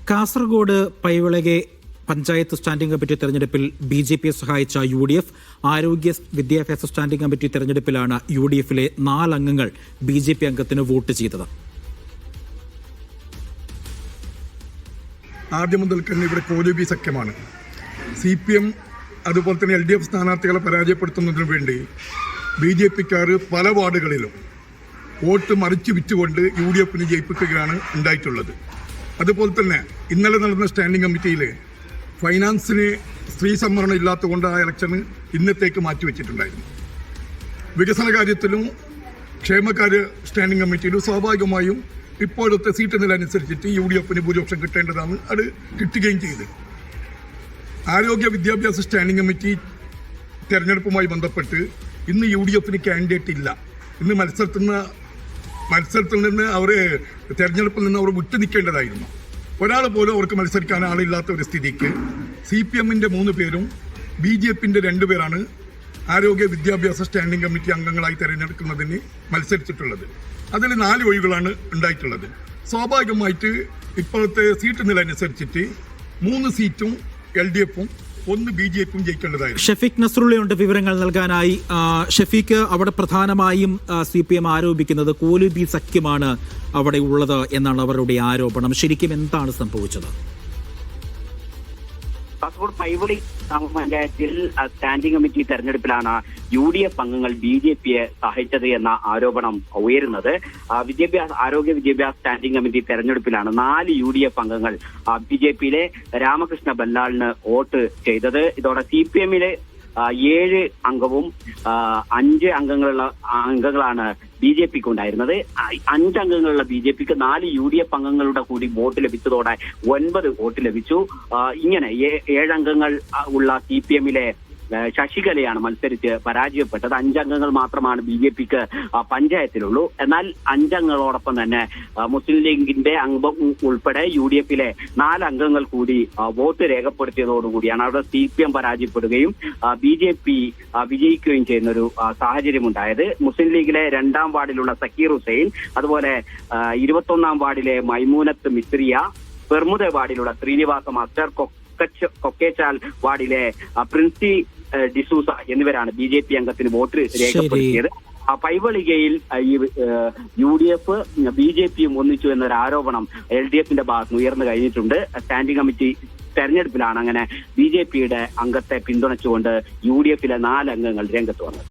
Kasaragod പൈവിളകെ panchayat standing committee തെരഞ്ഞെടുപ്പിൽ ബി.ജെ.പിയെ സഹായിച്ച UDF, ആരോഗ്യ വിദ്യാഭ്യാസ സ്റ്റാൻഡിംഗ് കമ്മിറ്റി തെരഞ്ഞെടുപ്പിലാണ് യു.ഡി.എഫിലെ 4 അംഗങ്ങൾ ബി.ജെ.പി അംഗത്തിന് വോട്ട് ചെയ്തത്. ആദ്യം മുതൽ തന്നെ ഇവിടെ കോലൂബി സഖ്യമാണ്. CPM അതുപോലെ തന്നെ LDF സ്ഥാനാർത്ഥികളെ പരാജയപ്പെടുത്തുന്നതിന് വേണ്ടി ബി.ജെ.പിക്കാർ പല വാർഡുകളിലും വോട്ട് മറിച്ച് വിറ്റുകൊണ്ട് യു.ഡി.എഫിന് ജയിപ്പിക്കുകയാണ് ഉണ്ടായിട്ടുള്ളത്. അതുപോലെ തന്നെ ഇന്നലെ നടന്ന സ്റ്റാൻഡിംഗ് കമ്മിറ്റിയിൽ ഫൈനാൻസിന് സ്ത്രീ സംവരണം ഇല്ലാത്തതുകൊണ്ട് ആ ഇലക്ഷന് ഇന്നത്തേക്ക് മാറ്റിവെച്ചിട്ടുണ്ടായിരുന്നു. വികസന കാര്യത്തിലും ക്ഷേമകാര്യ സ്റ്റാൻഡിംഗ് കമ്മിറ്റിയിലും സ്വാഭാവികമായും ഇപ്പോഴത്തെ സീറ്റ് നില അനുസരിച്ചിട്ട് യു.ഡി.എഫിന് ഭൂരിപക്ഷം കിട്ടേണ്ടതാണ്. അത് കിട്ടുകയും ചെയ്ത് ആരോഗ്യ വിദ്യാഭ്യാസ സ്റ്റാൻഡിംഗ് കമ്മിറ്റി തെരഞ്ഞെടുപ്പുമായി ബന്ധപ്പെട്ട് ഇന്ന് യു.ഡി.എഫിന് കാൻഡിഡേറ്റ് ഇല്ല. ഇന്ന് മത്സരത്തിൽ നിന്ന് അവർ തെരഞ്ഞെടുപ്പിൽ നിന്ന് അവർ വിട്ടു നിൽക്കേണ്ടതായിരുന്നു. ഒരാൾ പോലും അവർക്ക് മത്സരിക്കാൻ ആളില്ലാത്ത ഒരു സ്ഥിതിക്ക് CPM-ന്റെ 3 പേരും ബി.ജെ.പിന്റെ 2 പേരാണ് ആരോഗ്യ വിദ്യാഭ്യാസ സ്റ്റാൻഡിംഗ് കമ്മിറ്റി അംഗങ്ങളായി തെരഞ്ഞെടുക്കുന്നതിന് മത്സരിച്ചിട്ടുള്ളത്. അതിൽ 4 ഒഴിവുകളാണ് ഉണ്ടായിട്ടുള്ളത്. സ്വാഭാവികമായിട്ട് ഇപ്പോഴത്തെ സീറ്റ് നില അനുസരിച്ചിട്ട് 3 സീറ്റും LDF-ഉം 1 ബി.ജെ.പിയും ജയിക്കേണ്ടതായിരുന്നു. ഷഫീഖ് നസ്രുള്ളയുണ്ട് വിവരങ്ങൾ നൽകാനായി. ഷഫീഖ്, അവിടെ പ്രധാനമായും CPM ആരോപിക്കുന്നത് കോലൂബി സഖ്യമാണ് അവിടെ ഉള്ളത് എന്നാണ് അവരുടെ ആരോപണം. ശരിക്കും എന്താണ് സംഭവിച്ചത്? കാസർഗോഡ് പൈവളി ഗ്രാമപഞ്ചായത്തിൽ സ്റ്റാൻഡിംഗ് കമ്മിറ്റി തെരഞ്ഞെടുപ്പിലാണ് UDF അംഗങ്ങൾ ബി.ജെ.പിയെ സഹായിച്ചത് എന്ന ആരോപണം ഉയരുന്നത്. ആരോഗ്യ വിദ്യാഭ്യാസ സ്റ്റാൻഡിംഗ് കമ്മിറ്റി തെരഞ്ഞെടുപ്പിലാണ് 4 UDF അംഗങ്ങൾ ബി.ജെ.പിയിലെ രാമകൃഷ്ണ ബല്ലാളിന് വോട്ട് ചെയ്തത്. ഇതോടെ CPM-ലെ 7 അംഗവും 5 അംഗങ്ങളാണ് ബി.ജെ.പിക്ക് ഉണ്ടായിരുന്നത്. 5 അംഗങ്ങളുള്ള ബി.ജെ.പിക്ക് 4 UDF അംഗങ്ങളുടെ കൂടി വോട്ട് ലഭിച്ചതോടെ 9 വോട്ട് ലഭിച്ചു. ഇങ്ങനെ 7 അംഗങ്ങൾ ഉള്ള CPM-ലെ ശശികലയാണ് മത്സരിച്ച് പരാജയപ്പെട്ടത്. 5 അംഗങ്ങൾ മാത്രമാണ് ബി.ജെ.പിക്ക് പഞ്ചായത്തിലുള്ളൂ. എന്നാൽ 5 അംഗങ്ങളോടൊപ്പം തന്നെ മുസ്ലിം ലീഗിന്റെ അംഗം ഉൾപ്പെടെ UDF-ലെ 4 അംഗങ്ങൾ കൂടി വോട്ട് രേഖപ്പെടുത്തിയതോടുകൂടിയാണ് അവിടെ CPM പരാജയപ്പെടുകയും ബി.ജെ.പി വിജയിക്കുകയും ചെയ്യുന്ന ഒരു സാഹചര്യം ഉണ്ടായത്. മുസ്ലിം ലീഗിലെ 2ാം വാർഡിലുള്ള സക്കീർ ഹുസൈൻ, അതുപോലെ 21ാം വാർഡിലെ മൈമൂനത്ത് മിസ്രിയ, പെർമുദ വാർഡിലുള്ള ശ്രീനിവാസ മാസ്റ്റർ, കൊക്കേച്ചാൽ വാർഡിലെ പ്രിൻസി ഡിസൂസ എന്നിവരാണ് ബി.ജെ.പി അംഗത്തിന് വോട്ട് രേഖപ്പെടുത്തിയത്. പൈവളികയിൽ ഈ UDF ബി.ജെ.പിയും ഒന്നിച്ചു എന്നൊരു ആരോപണം LDF-ന്റെ ഭാഗത്ത് ഉയർന്നു കഴിഞ്ഞിട്ടുണ്ട്. സ്റ്റാൻഡിംഗ് കമ്മിറ്റി തെരഞ്ഞെടുപ്പിലാണ് അങ്ങനെ ബി.ജെ.പിയുടെ അംഗത്തെ പിന്തുണച്ചുകൊണ്ട് UDF-ലെ 4 അംഗങ്ങൾ രംഗത്ത് വന്നത്.